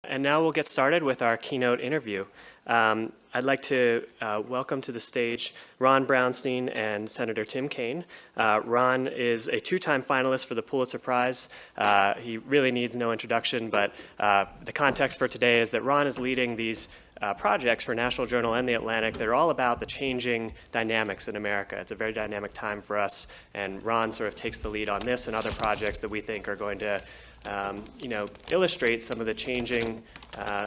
And now we'll get started with our keynote interview. I'd like to welcome to the stage Ron Brownstein and Senator Tim Kaine. Ron is a two-time finalist for the Pulitzer Prize. He really needs no introduction, but the context for today is that Ron is leading these projects for National Journal and The Atlantic that are all about the changing dynamics in America. It's a very dynamic time for us, and Ron sort of takes the lead on this and other projects that we think are going to illustrate some of the changing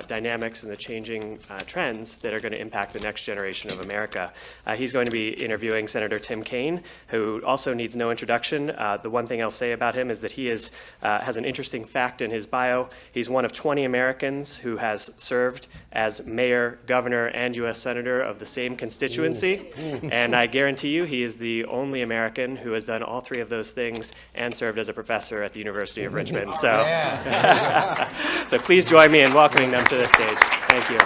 dynamics and the changing trends that are going to impact the next generation of America. He's going to be interviewing Senator Tim Kaine, who also needs no introduction. The one thing I'll say about him is that he has an interesting fact in his bio. He's one of 20 Americans who has served as mayor, governor, and U.S. senator of the same constituency. And I guarantee you he is the only American who has done all three of those things and served as a professor at the University of Richmond. So, so please join me in welcoming them to the stage. Thank you.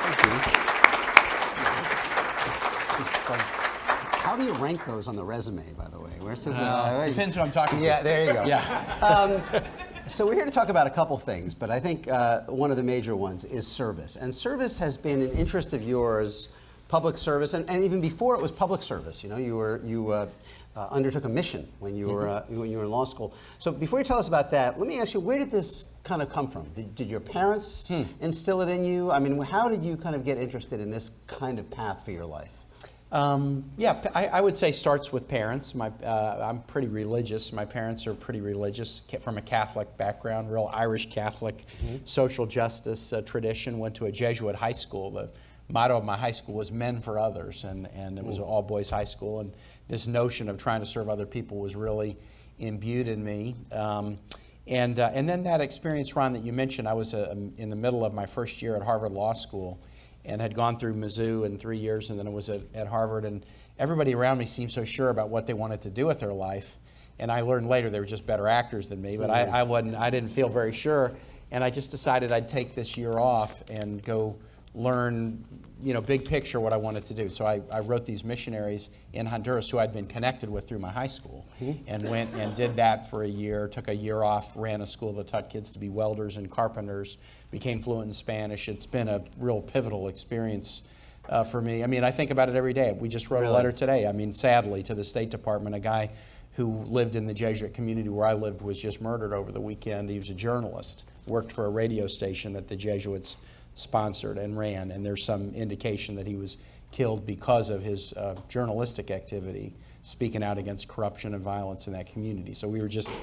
How do you rank those on the resume, by the way? Where's his, depends who I'm talking to. Yeah, there you go. Yeah. So we're here to talk about a couple things, but I think one of the major ones is service. And service has been an interest of yours, public service, and even before it was public service. You know, you undertook a mission when you were in law school. So before you tell us about that, let me ask you, where did this kind of come from? Did your parents instill it in you? I mean, how did you kind of get interested in this kind of path for your life? I would say starts with parents. I'm pretty religious. My parents are pretty religious, from a Catholic background, real Irish Catholic, social justice tradition. Went to a Jesuit high school. The motto of my high school was Men for Others, and it was an all-boys high school. And this notion of trying to serve other people was really imbued in me. And then that experience, Ron, that you mentioned, I was in the middle of my first year at Harvard Law School and had gone through Mizzou in 3 years, and then I was at Harvard. And everybody around me seemed so sure about what they wanted to do with their life. And I learned later they were just better actors than me, but I didn't feel very sure. And I just decided I'd take this year off and go learn, big picture what I wanted to do. So I wrote these missionaries in Honduras who I'd been connected with through my high school, and went and did that for a year, took a year off, ran a school that taught kids to be welders and carpenters, became fluent in Spanish. It's been a real pivotal experience for me. I mean, I think about it every day. We just wrote a letter today, sadly, to the State Department. A guy who lived in the Jesuit community where I lived was just murdered over the weekend. He was a journalist, worked for a radio station that the Jesuits sponsored and ran, and there's some indication that he was killed because of his journalistic activity, speaking out against corruption and violence in that community. So we were just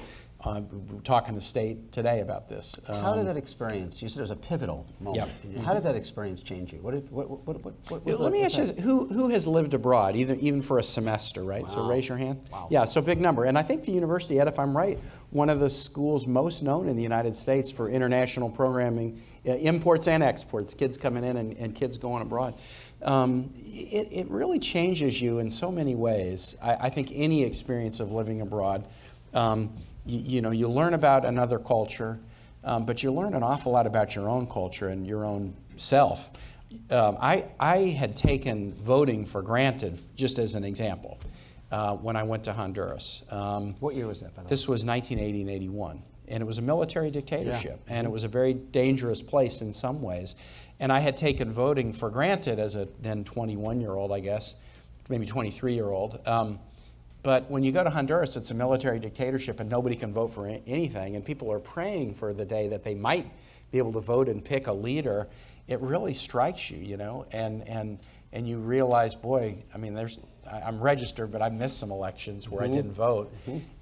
talking to state today about this. How did that experience, you said it was a pivotal moment. Yep. How did that experience change you? What was Let me ask you this, who has lived abroad, even for a semester, right? Wow. So raise your hand. Wow. Yeah, so big number. And I think the University, Ed, if I'm right, one of the schools most known in the United States for international programming, imports and exports, kids coming in and kids going abroad. It really changes you in so many ways. I think any experience of living abroad, you learn about another culture, but you learn an awful lot about your own culture and your own self. I had taken voting for granted, just as an example, when I went to Honduras. What year was that, by the way? This was 1980 and 81. And it was a military dictatorship, and it was a very dangerous place in some ways. And I had taken voting for granted as a then 21-year-old, I guess, maybe 23-year-old. But when you go to Honduras, it's a military dictatorship, and nobody can vote for anything, and people are praying for the day that they might be able to vote and pick a leader. It really strikes you, and you realize, boy, I'm registered, but I missed some elections where I didn't vote.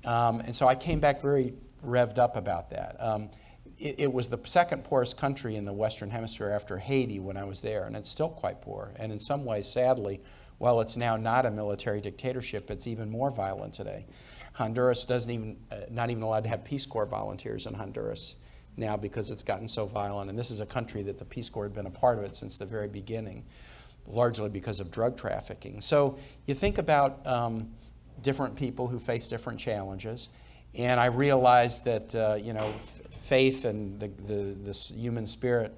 And so I came back very revved up about that. It was the second poorest country in the Western Hemisphere after Haiti when I was there, and it's still quite poor. And in some ways, sadly, while it's now not a military dictatorship, it's even more violent today. Honduras not even allowed to have Peace Corps volunteers in Honduras now because it's gotten so violent. And this is a country that the Peace Corps had been a part of it since the very beginning, largely because of drug trafficking. So you think about different people who face different challenges. And I realized that faith and this human spirit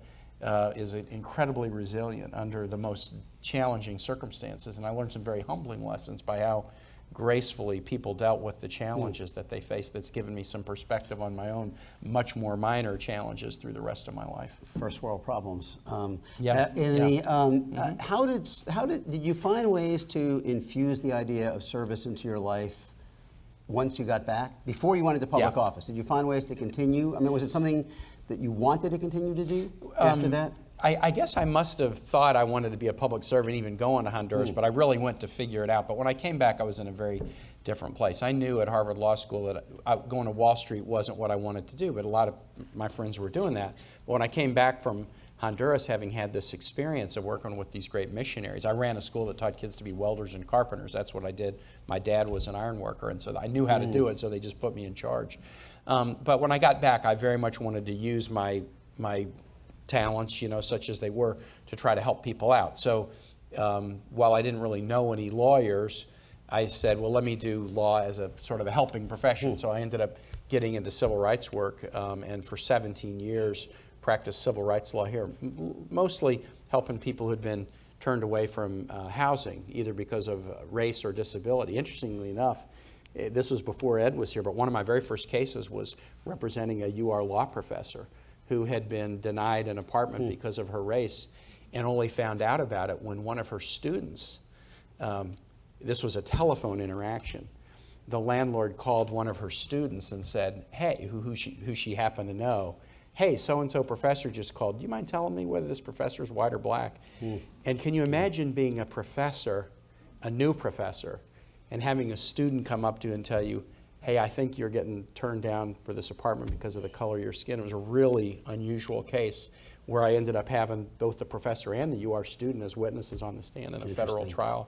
is incredibly resilient under the most challenging circumstances. And I learned some very humbling lessons by how gracefully people dealt with the challenges that they faced, that's given me some perspective on my own much more minor challenges through the rest of my life. First world problems. Mm-hmm. How did you find ways to infuse the idea of service into your life once you got back? Before you went into public office, did you find ways to continue? I mean, was it something that you wanted to continue to do after that? I guess I must have thought I wanted to be a public servant even going to Honduras, but I really went to figure it out. But when I came back, I was in a very different place. I knew at Harvard Law School that going to Wall Street wasn't what I wanted to do, but a lot of my friends were doing that. But when I came back from Honduras, having had this experience of working with these great missionaries, I ran a school that taught kids to be welders and carpenters. That's what I did. My dad was an iron worker, and so I knew how to do it, so they just put me in charge. But when I got back, I very much wanted to use my talents, such as they were, to try to help people out. So while I didn't really know any lawyers, I said, well, let me do law as a sort of a helping profession. So I ended up getting into civil rights work, and for 17 years practiced civil rights law here, mostly helping people who'd been turned away from housing, either because of race or disability. Interestingly enough, this was before Ed was here, but one of my very first cases was representing a UR law professor who had been denied an apartment because of her race, and only found out about it when one of her students, this was a telephone interaction, the landlord called one of her students and said, hey, who she happened to know, hey, so-and-so professor just called. Do you mind telling me whether this professor is white or black? And can you imagine being a professor, a new professor, and having a student come up to you and tell you, hey, I think you're getting turned down for this apartment because of the color of your skin? It was a really unusual case where I ended up having both the professor and the UR student as witnesses on the stand in a federal trial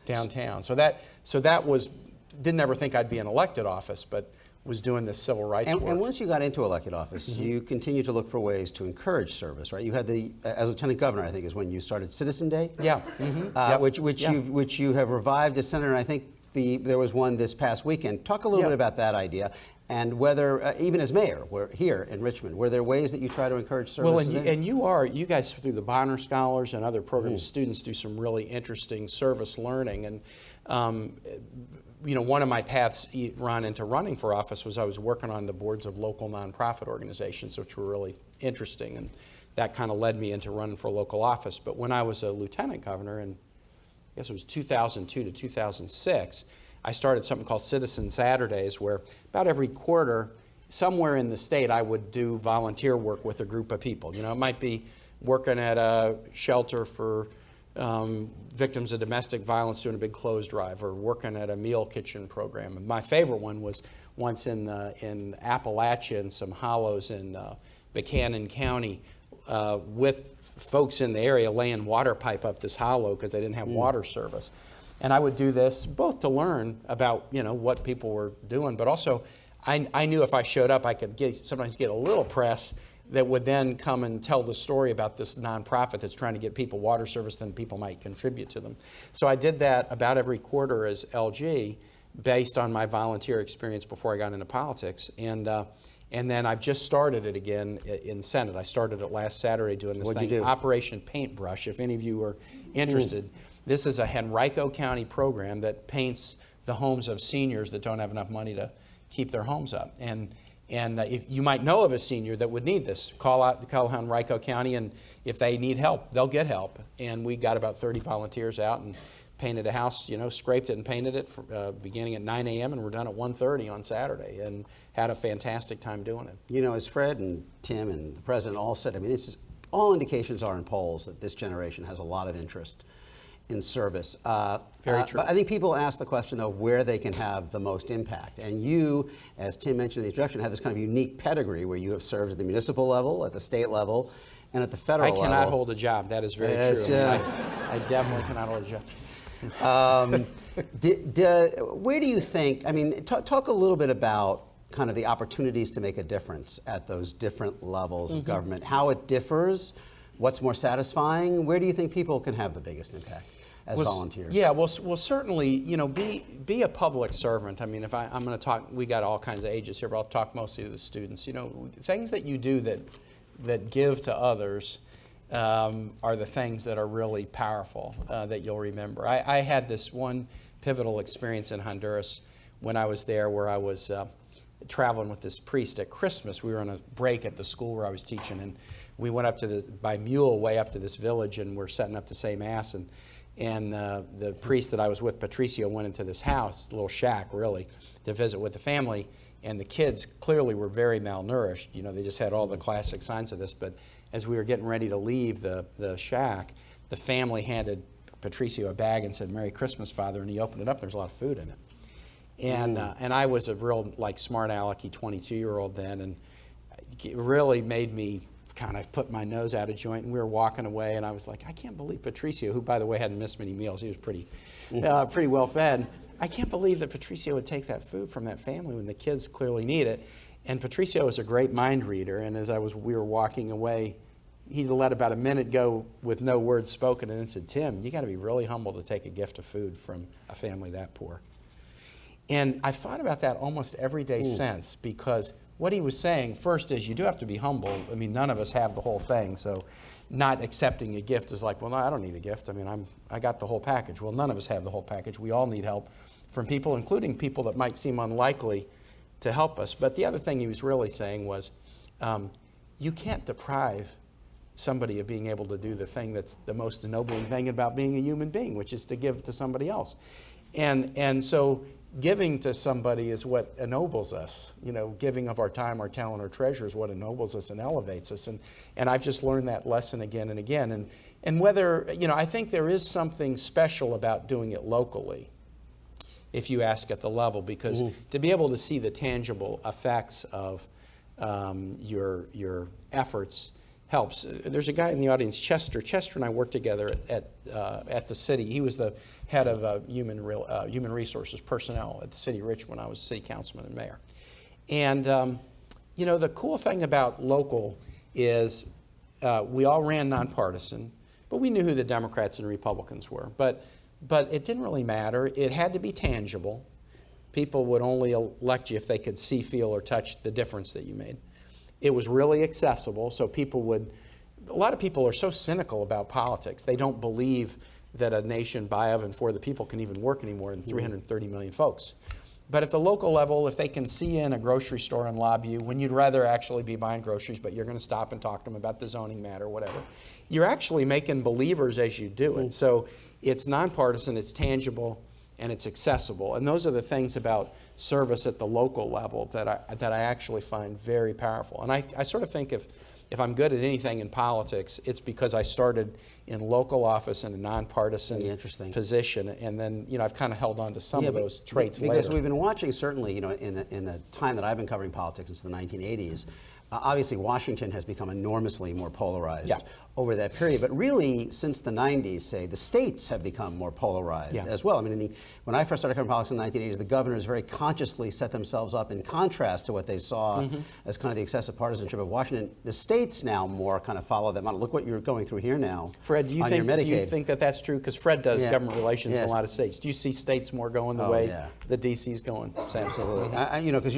downtown. So that was, didn't ever think I'd be in elected office, but was doing this civil rights work. And once you got into elected office, you continued to look for ways to encourage service, right? You had as lieutenant governor, I think, is when you started Citizen Day. Yeah. Which you have revived as senator. And I think there was one this past weekend. Talk a little bit about that idea, and whether, even as mayor, we're here in Richmond, were there ways that you try to encourage service? Well, and you guys through the Bonner Scholars and other programs, students do some really interesting service learning. And one of my paths, Ron, into running for office was I was working on the boards of local nonprofit organizations, which were really interesting, and that kind of led me into running for local office. But when I was a lieutenant governor, and I guess it was 2002 to 2006, I started something called Citizen Saturdays, where about every quarter, somewhere in the state, I would do volunteer work with a group of people. It might be working at a shelter for victims of domestic violence doing a big clothes drive, or working at a meal kitchen program. And my favorite one was once in Appalachia, in some hollows in Buchanan County, with folks in the area laying water pipe up this hollow because they didn't have water service. And I would do this both to learn about what people were doing, but also I knew if I showed up I could sometimes get a little press that would then come and tell the story about this nonprofit that's trying to get people water service, then people might contribute to them. So I did that about every quarter as LG, based on my volunteer experience before I got into politics. And then I've just started it again in Senate. I started it last Saturday doing this thing, Operation Paintbrush, if any of you are interested. This is a Henrico County program that paints the homes of seniors that don't have enough money to keep their homes up. And if you might know of a senior that would need this, call Henrico County, and if they need help, they'll get help. And we got about 30 volunteers out and painted a house, scraped it and painted it beginning at 9 a.m. and we're done at 1:30 on Saturday, and had a fantastic time doing it. As Fred and Tim and the president all said, all indications are in polls that this generation has a lot of interest in service. Very true. But I think people ask the question of where they can have the most impact. And you, as Tim mentioned in the introduction, have this kind of unique pedigree where you have served at the municipal level, at the state level, and at the federal level. I cannot hold a job. That is very true. I definitely cannot hold a job. Where do you think, talk a little bit about kind of the opportunities to make a difference at those different levels of government, how it differs, what's more satisfying, where do you think people can have the biggest impact as volunteers? Yeah, well, certainly, be a public servant. If I'm going to talk, we got all kinds of ages here, but I'll talk mostly to the students. Things that you do that give to others are the things that are really powerful that you'll remember. I had this one pivotal experience in Honduras when I was there, where I was traveling with this priest at Christmas. We were on a break at the school where I was teaching, and we went up to by mule way up to this village, and we're setting up to say Mass, and the priest that I was with, Patricio, went into this house, a little shack really, to visit with the family, and the kids clearly were very malnourished. You know, they just had all the classic signs of this, but as we were getting ready to leave the shack, the family handed Patricio a bag and said, "Merry Christmas, Father," and he opened it up, there's a lot of food in it. And I was a real, like, smart alecky 22-year-old then, and it really made me kind of put my nose out of joint, and we were walking away, and I was like, I can't believe Patricio, who, by the way, hadn't missed many meals, he was pretty well fed, I can't believe that Patricio would take that food from that family when the kids clearly need it. And Patricio was a great mind reader, and as we were walking away, he let about a minute go with no words spoken, and then said, "Tim, you got to be really humble to take a gift of food from a family that poor." And I've thought about that almost every day since, because what he was saying first is you do have to be humble. I mean, none of us have the whole thing, so not accepting a gift is like, well, no, I don't need a gift. I mean, I got the whole package. Well, none of us have the whole package. We all need help from people, including people that might seem unlikely to help us. But the other thing he was really saying was, you can't deprive somebody of being able to do the thing that's the most ennobling thing about being a human being, which is to give to somebody else. And so giving to somebody is what ennobles us. You know, giving of our time, our talent, our treasure is what ennobles us and elevates us. And I've just learned that lesson again and again. And whether, you know, I think there is something special about doing it locally, if you ask at the level, because to be able to see the tangible effects of your efforts helps. There's a guy in the audience, Chester. Chester and I worked together at the city. He was the head of human resources personnel at the city of Richmond when I was city councilman and mayor. And you know, the cool thing about local is we all ran nonpartisan, but we knew who the Democrats and Republicans were. But it didn't really matter. It had to be tangible. People would only elect you if they could see, feel, or touch the difference that you made. It was really accessible, so a lot of people are so cynical about politics. They don't believe that a nation by, of, and for the people can even work anymore than 330 million folks. But at the local level, if they can see you in a grocery store and lobby you when you'd rather actually be buying groceries, but you're going to stop and talk to them about the zoning matter, whatever, you're actually making believers as you do it. So it's nonpartisan, it's tangible, and it's accessible. And those are the things about service at the local level that I actually find very powerful. And I sort of think if I'm good at anything in politics, it's because I started in local office in a nonpartisan position, and then, you know, I've kind of held on to some of those traits later. Because we've been watching, certainly, you know, in the time that I've been covering politics since the 1980s, obviously Washington has become enormously more polarized over that period, but really since the 90s, say, the states have become more polarized as well. I mean, when I first started covering politics in the 1980s, the governors very consciously set themselves up in contrast to what they saw as kind of the excessive partisanship of Washington. The states now more kind of follow that model. Look what you're going through here now. Fred, do you think that that's true? Because Fred does government relations in a lot of states. Do you see states more going the way the DC's going? Absolutely. You know, because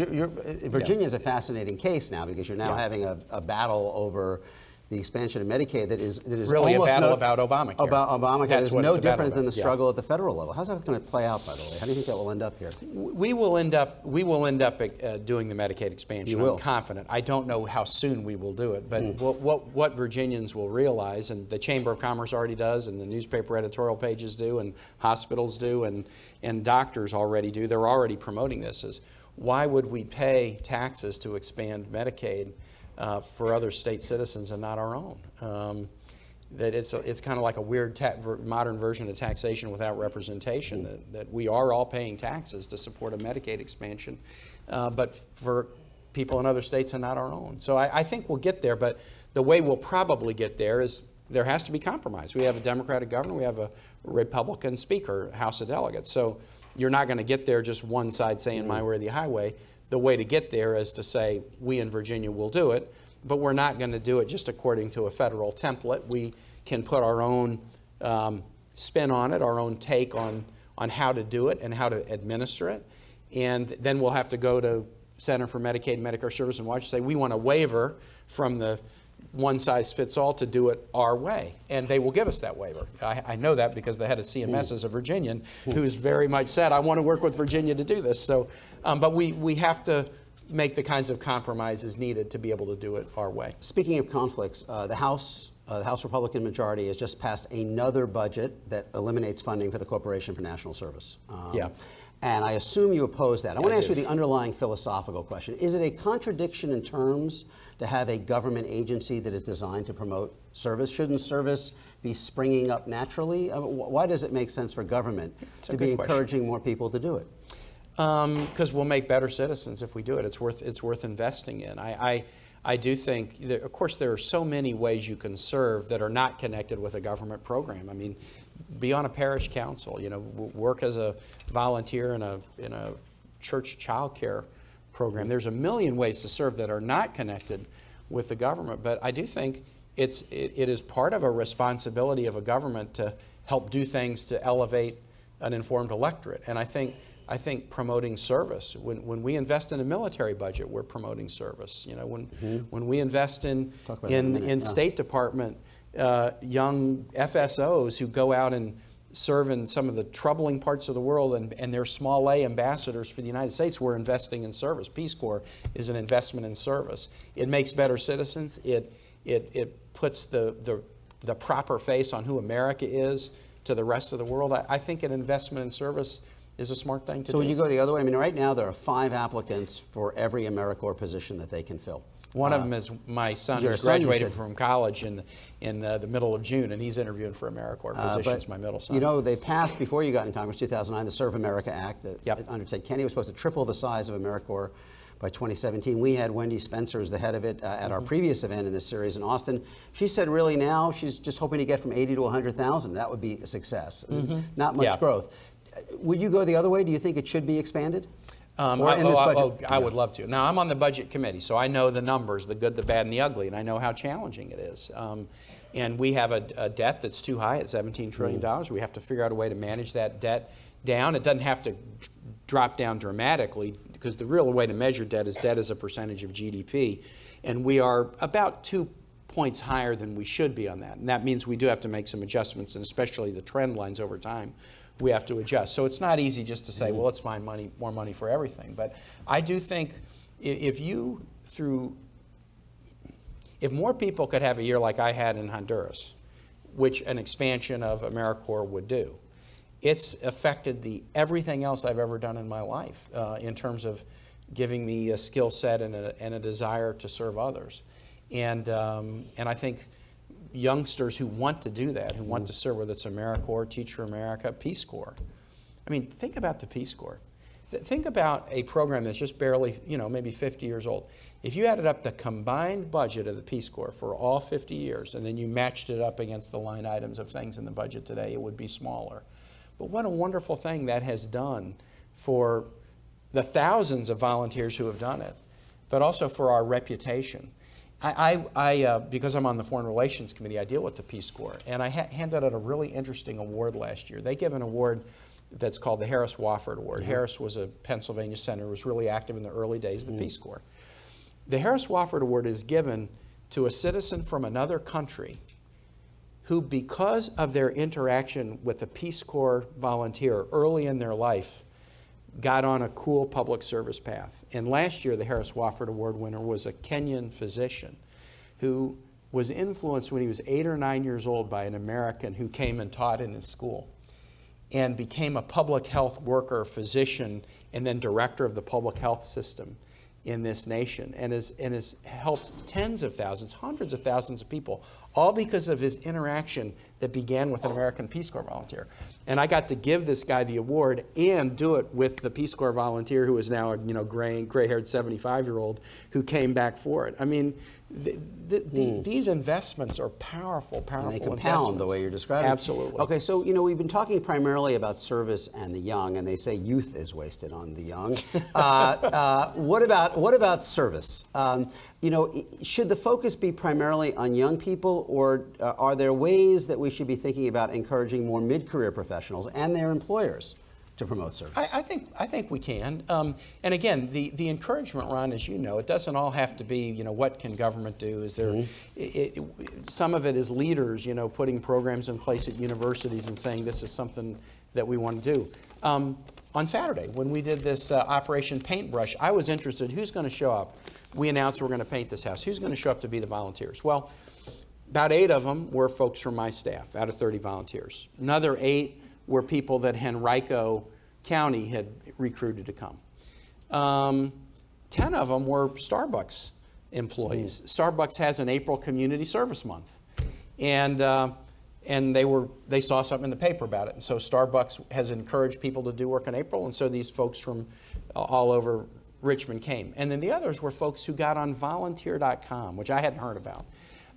Virginia is a fascinating case now, because you're now having a battle over the expansion of Medicaid that is really almost a battle about Obamacare. Obamacare is no different than the struggle at the federal level. How's that going to play out, by the way? How do you think that will end up here? We will end up doing the Medicaid expansion. I'm confident. I don't know how soon we will do it, but what Virginians will realize, and the Chamber of Commerce already does, and the newspaper editorial pages do, and hospitals do, and doctors already do, they're already promoting this, is why would we pay taxes to expand Medicaid for other state citizens and not our own? That it's kind of like a weird modern version of taxation without representation, that we are all paying taxes to support a Medicaid expansion, but for people in other states and not our own. So I think we'll get there, but the way we'll probably get there is there has to be compromise. We have a Democratic governor, we have a Republican speaker, House of Delegates. So you're not going to get there just one side saying my way or the highway. The way to get there is to say, we in Virginia will do it, but we're not going to do it just according to a federal template. We can put our own spin on it, our own take on how to do it and how to administer it. And then we'll have to go to Center for Medicaid and Medicare Services in Washington and say, we want a waiver from the one size fits all to do it our way, and they will give us that waiver. I know that because the head of CMS is a Virginian who's very much said, I want to work with Virginia to do this. So, but we have to make the kinds of compromises needed to be able to do it our way. Speaking of conflicts, the House Republican majority has just passed another budget that eliminates funding for the Corporation for National Service. Yeah. And I assume you oppose that. I want to I ask you do. the underlying philosophical question. Is it a contradiction in terms to have a government agency that is designed to promote service? Shouldn't service be springing up naturally? Why does it make sense for government to be encouraging more people to do it? Because we'll make better citizens if we do it. It's worth investing in. I do think, that, of course, there are so many ways you can serve that are not connected with a government program. I mean, be on a parish council, work as a volunteer in a church child care program. There's a million ways to serve that are not connected with the government. But I do think it is part of a responsibility of a government to help do things to elevate an informed electorate. And I think promoting service, when we invest in a military budget, we're promoting service. When we invest in State Department young FSOs who go out and serve in some of the troubling parts of the world, and they're small A ambassadors for the United States, we're investing in service. Peace Corps is an investment in service. It makes better citizens. It puts the proper face on who America is to the rest of the world. I think an investment in service is a smart thing to do. So when you go the other way, I mean, right now there are 5 applicants for every AmeriCorps position that they can fill. One of them is my son, who's graduated from college in the middle of June, and he's interviewing for AmeriCorps positions, my middle son. They passed, before you got in Congress, 2009, the Serve America Act that under Ted Kaine was supposed to triple the size of AmeriCorps by 2017. We had Wendy Spencer as the head of it at our previous event in this series in Austin. She said really now she's just hoping to get from 80 to 100,000. That would be a success. Not much growth. Would you go the other way? Do you think it should be expanded? I would love to. Now, I'm on the budget committee, so I know the numbers, the good, the bad, and the ugly, and I know how challenging it is. And we have a debt that's too high at $17 trillion. We have to figure out a way to manage that debt down. It doesn't have to drop down dramatically, because the real way to measure debt as a percentage of GDP. And we are about 2 points higher than we should be on that. And that means we do have to make some adjustments, and especially the trend lines over time, we have to adjust. So it's not easy just to say, well, let's find more money for everything. But I do think if more people could have a year like I had in Honduras, which an expansion of AmeriCorps would do, it's affected everything else I've ever done in my life in terms of giving me a skill set and a desire to serve others. And I think youngsters who want to do that, who want to serve, whether it's AmeriCorps, Teach for America, Peace Corps. I mean, think about the Peace Corps. Think about a program that's just barely, maybe 50 years old. If you added up the combined budget of the Peace Corps for all 50 years, and then you matched it up against the line items of things in the budget today, it would be smaller. But what a wonderful thing that has done for the thousands of volunteers who have done it, but also for our reputation. Because I'm on the Foreign Relations Committee, I deal with the Peace Corps, and I handed out a really interesting award last year. They give an award that's called the Harris Wofford Award. Harris was a Pennsylvania senator, was really active in the early days of the Peace Corps. The Harris Wofford Award is given to a citizen from another country who, because of their interaction with a Peace Corps volunteer early in their life, got on a cool public service path. And last year, the Harris Wofford Award winner was a Kenyan physician who was influenced when he was 8 or 9 years old by an American who came and taught in his school and became a public health worker, physician, and then director of the public health system in this nation, and has helped tens of thousands, hundreds of thousands of people, all because of his interaction that began with an American Peace Corps volunteer. And I got to give this guy the award and do it with the Peace Corps volunteer who is now a gray-haired 75-year-old who came back for it. I mean, these investments are powerful and they compound the way you're describing. Absolutely. Okay, so we've been talking primarily about service and the young, and they say youth is wasted on the young. What about service? Should the focus be primarily on young people, or are there ways that we should be thinking about encouraging more mid-career professionals and their employers to promote service? I think we can. And again, the encouragement, Ron, as you know, it doesn't all have to be, what can government do? Is there, some of it is leaders, putting programs in place at universities and saying this is something that we want to do. On Saturday, when we did this Operation Paintbrush, I was interested, who's going to show up? We announced we're going to paint this house. Who's going to show up to be the volunteers? Well, about 8 of them were folks from my staff, out of 30 volunteers. Another 8 were people that Henrico County had recruited to come. 10 of them were Starbucks employees. Starbucks has an April Community Service Month. And they saw something in the paper about it. And so Starbucks has encouraged people to do work in April, and so these folks from all over Richmond came. And then the others were folks who got on volunteer.com, which I hadn't heard about.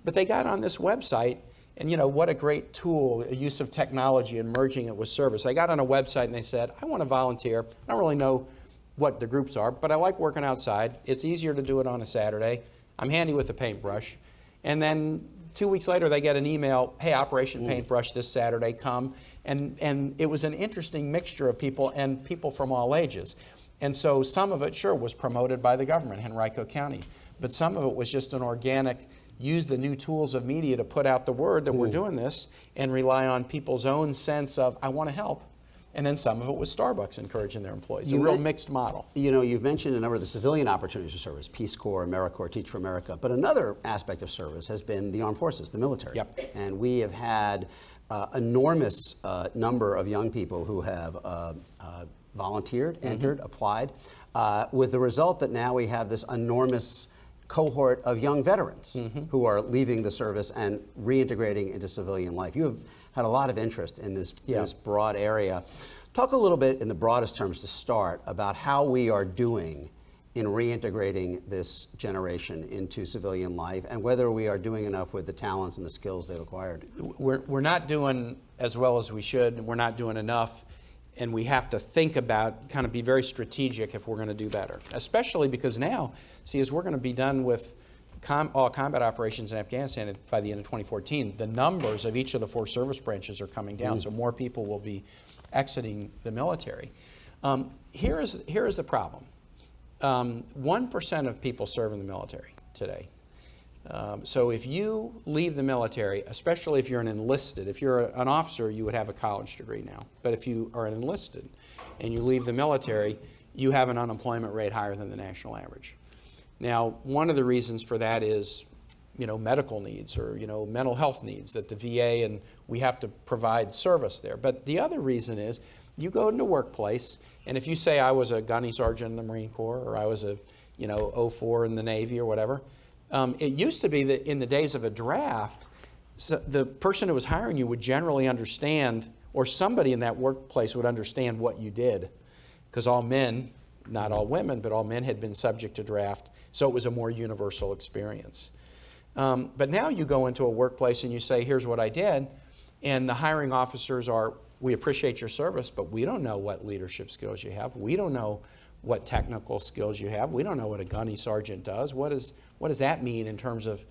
But they got on this website, and what a great tool, a use of technology and merging it with service. They got on a website and they said, I want to volunteer. I don't really know what the groups are, but I like working outside. It's easier to do it on a Saturday. I'm handy with a paintbrush. And then 2 weeks later, they get an email, hey, Operation Paintbrush this Saturday, come. And it was an interesting mixture of people, and people from all ages. And so some of it, sure, was promoted by the government, Henrico County. But some of it was just an organic, use the new tools of media to put out the word that we're doing this, and rely on people's own sense of, I want to help. And then some of it was Starbucks encouraging their employees. A real mixed model. You've mentioned a number of the civilian opportunities for service, Peace Corps, AmeriCorps, Teach for America. But another aspect of service has been the armed forces, the military. Yep. And we have had enormous number of young people who have volunteered, entered, applied, with the result that now we have this enormous cohort of young veterans who are leaving the service and reintegrating into civilian life. You have had a lot of interest in this broad area. Talk a little bit in the broadest terms to start about how we are doing in reintegrating this generation into civilian life, and whether we are doing enough with the talents and the skills they've acquired. We're not doing as well as we should, and we're not doing enough. And we have to think about, kind of be very strategic if we're going to do better. Especially because now, as we're going to be done with all combat operations in Afghanistan by the end of 2014, the numbers of each of the 4 service branches are coming down, so more people will be exiting the military. Here is the problem. 1% of people serve in the military today. So if you leave the military, especially if you're an enlisted, if you're an officer, you would have a college degree now. But if you are an enlisted and you leave the military, you have an unemployment rate higher than the national average. Now, one of the reasons for that is, medical needs or, mental health needs that the VA, and we have to provide service there. But the other reason is you go into a workplace, and if you say I was a gunny sergeant in the Marine Corps, or I was a, 04 in the Navy or whatever, it used to be that in the days of a draft, the person who was hiring you would generally understand, or somebody in that workplace would understand what you did, because all men, not all women, but all men had been subject to draft, so it was a more universal experience. But now you go into a workplace and you say, here's what I did, and the hiring officers are, we appreciate your service, but we don't know what leadership skills you have. We don't know what technical skills you have. We don't know what a gunny sergeant does. What does that mean in terms of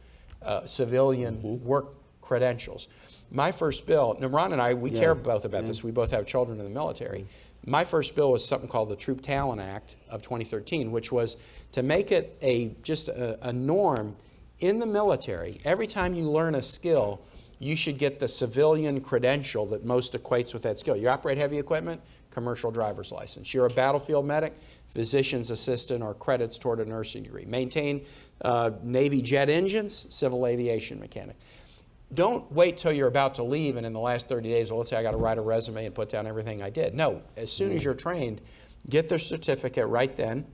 civilian work credentials? My first bill, now Ron and I, we care both about this. We both have children in the military. My first bill was something called the Troop Talent Act of 2013, which was to make it just a norm in the military. Every time you learn a skill, you should get the civilian credential that most equates with that skill. You operate heavy equipment, commercial driver's license. You're a battlefield medic, physician's assistant, or credits toward a nursing degree. Maintain Navy jet engines, civil aviation mechanic. Don't wait till you're about to leave and in the last 30 days, well, let's say I got to write a resume and put down everything I did. No, as soon as you're trained, get the certificate right then,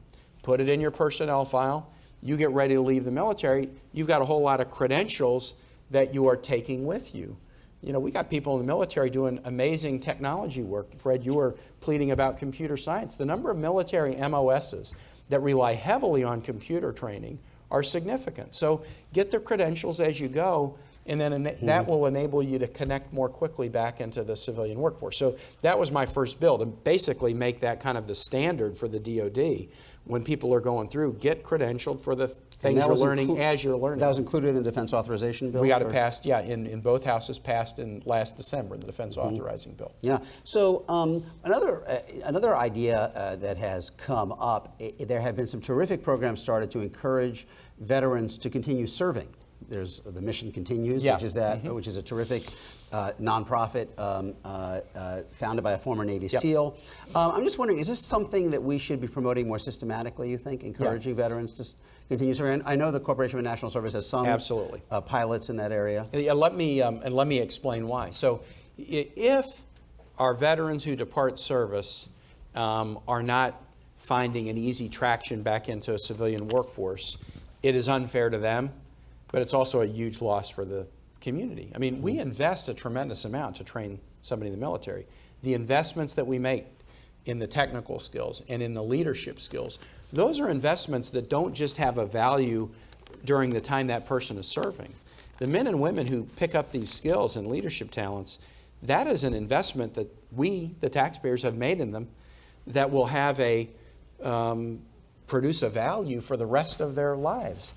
put it in your personnel file, you get ready to leave the military, you've got a whole lot of credentials that you are taking with you. We got people in the military doing amazing technology work. Fred, you were pleading about computer science. The number of military MOSs that rely heavily on computer training are significant. So get the credentials as you go, and then that will enable you to connect more quickly back into the civilian workforce. So that was my first build, and basically make that kind of the standard for the DoD. When people are going through, get credentialed for the things you're learning as you're learning. That was included in the Defense Authorization Bill? We got it passed, yeah, in both houses, passed in last December, the Defense Authorizing Bill. Yeah. So another idea that has come up, there have been some terrific programs started to encourage veterans to continue serving. There's the Mission Continues, Yeah. which is a terrific nonprofit founded by a former Navy SEAL. I'm just wondering, is this something that we should be promoting more systematically, you think, encouraging veterans to continue serving? I know the Corporation for National Service has some pilots in that area. Yeah, let me explain why. So if our veterans who depart service are not finding an easy traction back into a civilian workforce, it is unfair to them, but it's also a huge loss for the community. I mean, we invest a tremendous amount to train somebody in the military. The investments that we make in the technical skills and in the leadership skills, those are investments that don't just have a value during the time that person is serving. The men and women who pick up these skills and leadership talents, that is an investment that we, the taxpayers, have made in them that will have produce a value for the rest of their lives.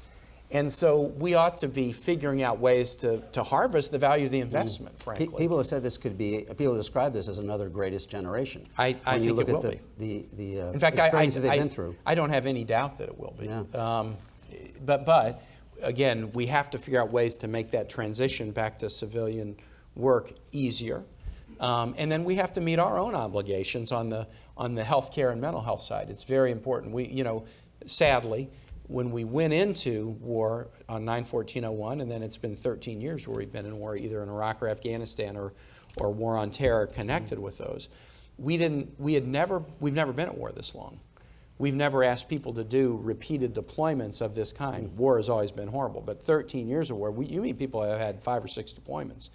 And so we ought to be figuring out ways to harvest the value of the investment, frankly. People have said this could be, people describe this as another greatest generation. I think it will be. The in fact, experiences they've been through. I don't have any doubt that it will be. Yeah. But again, we have to figure out ways to make that transition back to civilian work easier. And then we have to meet our own obligations on the healthcare and mental health side. It's very important. We, sadly, when we went into war on 9/14/01, and then it's been 13 years where we've been in war, either in Iraq or Afghanistan or war on terror connected with those, we've never been at war this long. We've never asked people to do repeated deployments of this kind. War has always been horrible, but 13 years of war, you meet people who have had 5 or 6 deployments.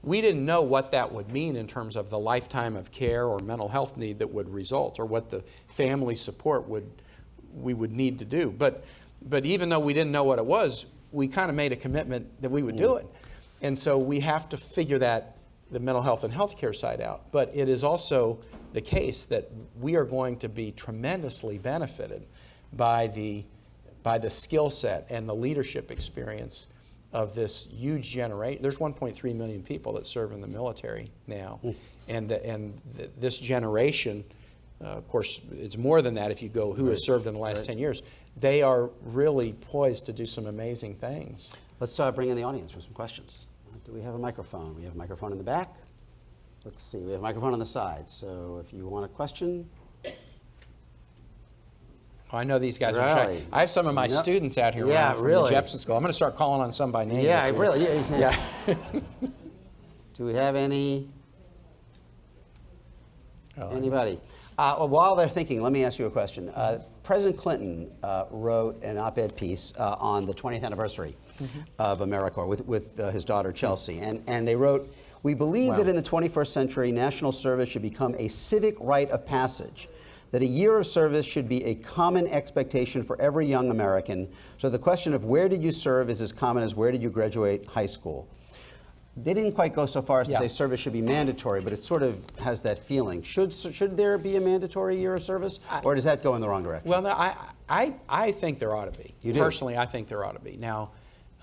We didn't know what that would mean in terms of the lifetime of care or mental health need that would result, or what the family support we would need to do. But even though we didn't know what it was, we kind of made a commitment that we would do it. And so we have to figure the mental health and healthcare side out. But it is also the case that we are going to be tremendously benefited by the skill set and the leadership experience of this huge generation. There's 1.3 million people that serve in the military now. And this generation, of course, it's more than that if you go who has served in the last 10 years. They are really poised to do some amazing things. Let's bring in the audience for some questions. Do we have a microphone? We have a microphone in the back. Let's see, we have a microphone on the side. So if you want a question. I know these guys are shy. I have some of my students out here from the Jepson School. I'm going to start calling on some by name. Yeah, really. Yeah. Do we have anybody? While they're thinking, let me ask you a question. President Clinton wrote an op-ed piece on the 20th anniversary of AmeriCorps with his daughter Chelsea, and they wrote, "We believe that in the 21st century, national service should become a civic rite of passage, that a year of service should be a common expectation for every young American, so the question of where did you serve is as common as where did you graduate high school." They didn't quite go so far as to say service should be mandatory, but it sort of has that feeling. Should there be a mandatory year of service, or does that go in the wrong direction? Well, no, I think there ought to be. You do? Personally, I think there ought to be. Now,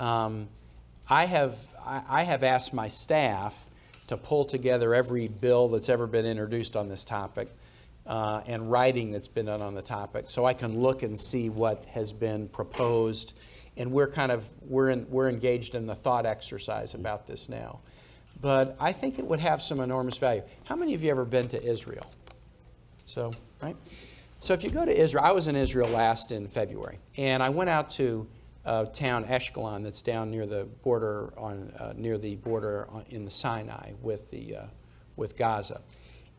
I have asked my staff to pull together every bill that's ever been introduced on this topic and writing that's been done on the topic, so I can look and see what has been proposed. And we're engaged in the thought exercise about this now. But I think it would have some enormous value. How many of you ever been to Israel? So if you go to Israel, I was in Israel last in February, and I went out to town Eshkelon that's down near the border in the Sinai with Gaza,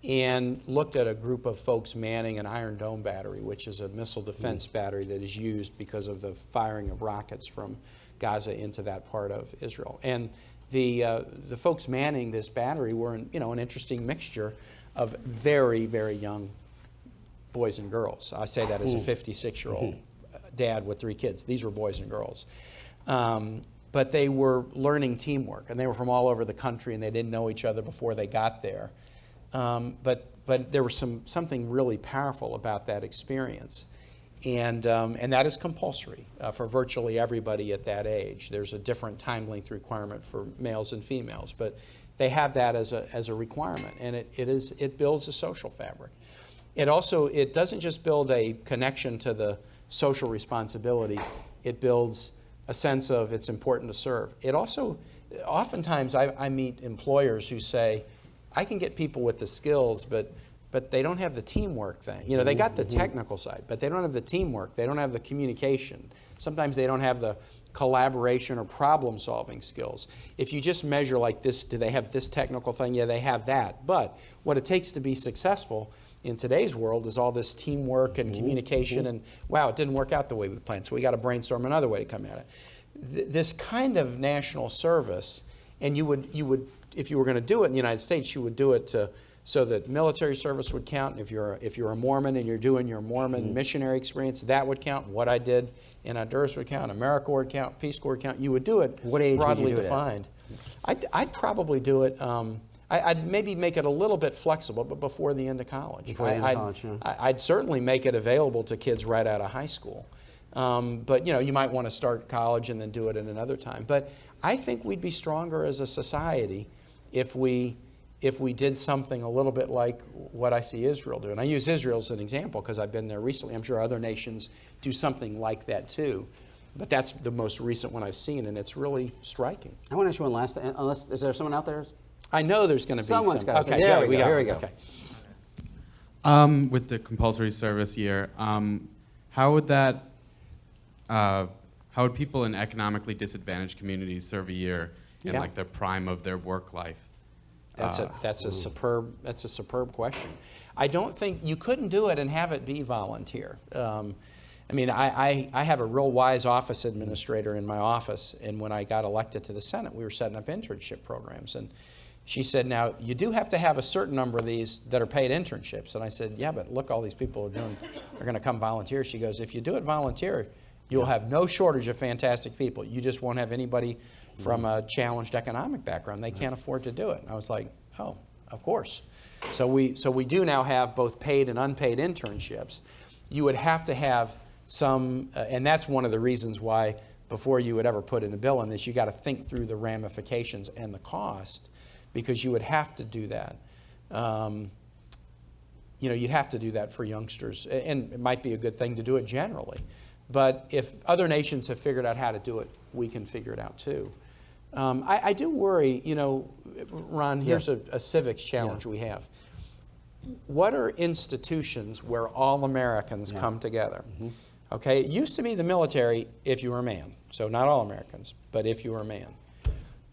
and looked at a group of folks manning an Iron Dome battery, which is a missile defense battery that is used because of the firing of rockets from Gaza into that part of Israel. And the folks manning this battery were an interesting mixture of very, very young boys and girls. I say that as a 56-year-old dad with 3 kids. These were boys and girls. but they were learning teamwork, and they were from all over the country, and they didn't know each other before they got there. But there was something really powerful about that experience. And that is compulsory for virtually everybody at that age. There's a different time length requirement for males and females, but they have that as a requirement, and it builds a social fabric. It doesn't just build a connection to the social responsibility, it builds a sense of it's important to serve. It also, oftentimes I meet employers who say, I can get people with the skills, but they don't have the teamwork thing. You know, they got the technical side, but they don't have the teamwork. They don't have the communication. Sometimes they don't have the collaboration or problem-solving skills. If you just measure like this, do they have this technical thing? Yeah, they have that. But what it takes to be successful in today's world is all this teamwork and communication and, wow, it didn't work out the way we planned, so we got to brainstorm another way to come at it. This kind of national service, and you would, if you were going to do it in the United States, you would do it so that military service would count. If you're a Mormon and you're doing your Mormon missionary experience, that would count. What I did in Honduras would count. AmeriCorps would count. Peace Corps would count. You would do it what age broadly would you do defined. I'd probably do it. I'd maybe make it a little bit flexible, but before the end of college. Before the end of college, yeah. I'd certainly make it available to kids right out of high school. But you know, you might want to start college and then do it at another time. But I think we'd be stronger as a society if we did something a little bit like what I see Israel do. And I use Israel as an example because I've been there recently. I'm sure other nations do something like that too. But that's the most recent one I've seen, and it's really striking. I want to ask you one last thing. Is there someone out there? I know there's going to be Someone's got Okay, there we go. Here we go. Okay. With the compulsory service year, how would people in economically disadvantaged communities serve a year in like the prime of their work life? That's a superb question. I don't think you couldn't do it and have it be volunteer. I mean, I have a real wise office administrator in my office, and when I got elected to the Senate, we were setting up internship programs, and she said, now, you do have to have a certain number of these that are paid internships. And I said, yeah, but look, all these people are going to come volunteer. She goes, if you do it volunteer, you'll have no shortage of fantastic people. You just won't have anybody from a challenged economic background. They can't afford to do it. And I was like, oh, of course. So we do now have both paid and unpaid internships. You would have to have some, and that's one of the reasons why before you would ever put in a bill on this, you got to think through the ramifications and the cost, because you would have to do that. You know, you'd have to do that for youngsters, and it might be a good thing to do it generally. But if other nations have figured out how to do it, we can figure it out too. I do worry, you know, Ron, here's a civics challenge we have. What are institutions where all Americans come together? Okay, it used to be the military if you were a man, so not all Americans, but if you were a man.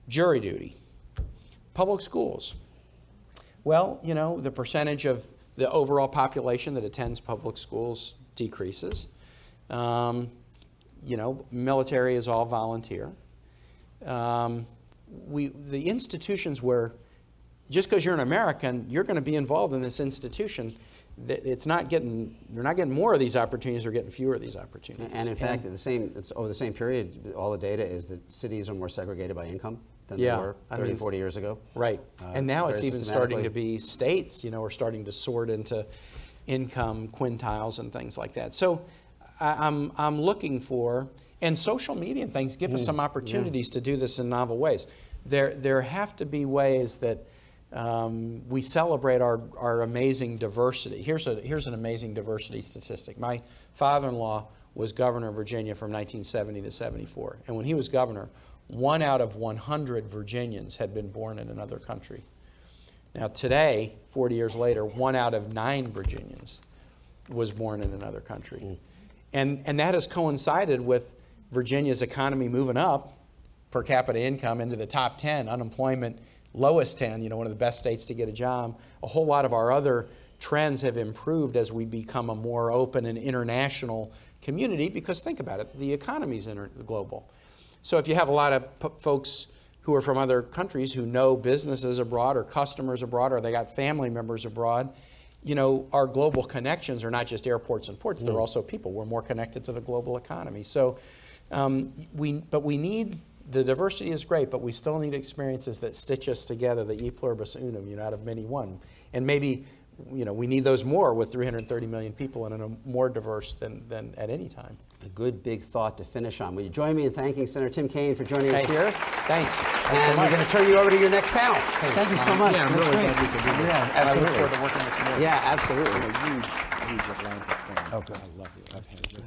Jury duty. Public schools. Well, you know, the percentage of the overall population that attends public schools decreases. You know, military is all volunteer. The institutions where, just because you're an American, you're going to be involved in this institution, you're not getting more of these opportunities, you're getting fewer of these opportunities. And in fact, it's over the same period, all the data is that cities are more segregated by income than they were 30, 40 years ago. Right. And now it's even starting to be states, you know, are starting to sort into income quintiles and things like that. So I'm looking for, and social media and things give us some opportunities to do this in novel ways. There have to be ways that we celebrate our amazing diversity. Here's an amazing diversity statistic. My father-in-law was governor of Virginia from 1970 to 74. And when he was governor, 1 out of 100 Virginians had been born in another country. Now today, 40 years later, 1 out of 9 Virginians was born in another country. And that has coincided with Virginia's economy moving up, per capita income into the top 10, unemployment lowest 10, you know, one of the best states to get a job. A whole lot of our other trends have improved as we become a more open and international community, because think about it, the economy's global. So if you have a lot of folks who are from other countries who know businesses abroad or customers abroad, or they got family members abroad, you know, our global connections are not just airports and ports, they're also people. We're more connected to the global economy. So, we need the diversity is great, but we still need experiences that stitch us together, the e pluribus unum, out of many one. And maybe, we need those more with 330 million people and are more diverse than at any time. A good big thought to finish on. Will you join me in thanking Senator Tim Kaine for joining us here? Thanks. And we're going to turn you over to your next panel. Thank you so much. Yeah, I'm That's really great. glad we could do this. Yeah, And I look absolutely. forward to working with you. Yeah, absolutely. I'm a huge Atlantic fan. Okay. I love you.